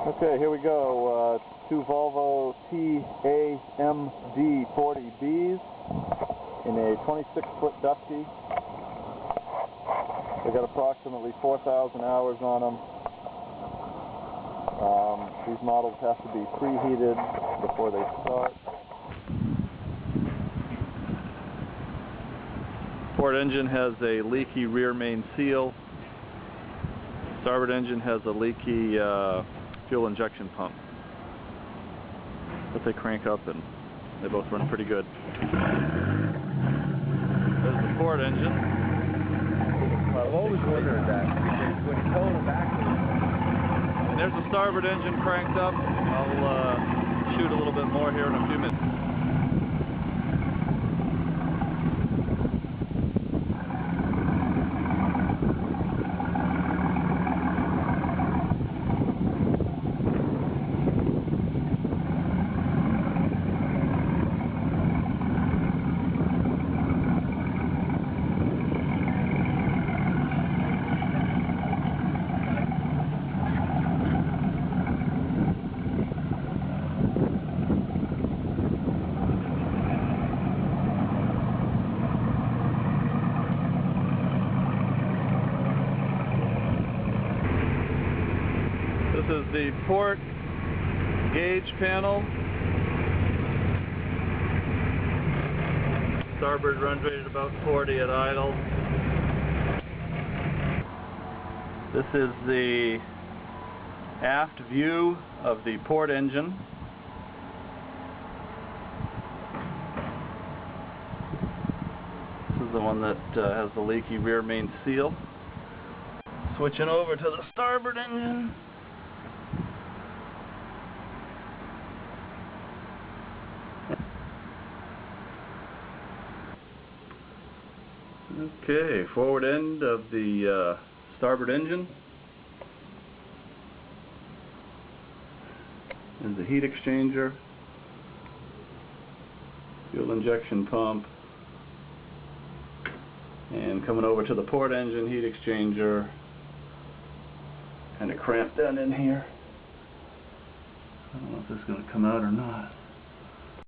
Okay, here we go. Two Volvo TAMD40Bs in a 26-foot Dusty. They got approximately 4,000 hours on them. These models have to be preheated before they start. Port engine has a leaky rear main seal. Starboard engine has a leaky fuel injection pump. But they crank up and they both run pretty good. There's the port engine. I've always wondered that, because when you tow them back, and there's the starboard engine cranked up. I'll shoot a little bit more here in a few minutes. This is the port gauge panel. Starboard runs rated about 40 at idle. This is the aft view of the port engine. This is the one that has the leaky rear main seal. Switching over to the starboard engine. Okay, forward end of the starboard engine. There's the heat exchanger, fuel injection pump, and coming over to the port engine, heat exchanger, kind of cramped down in here. I don't know if this is going to come out or not.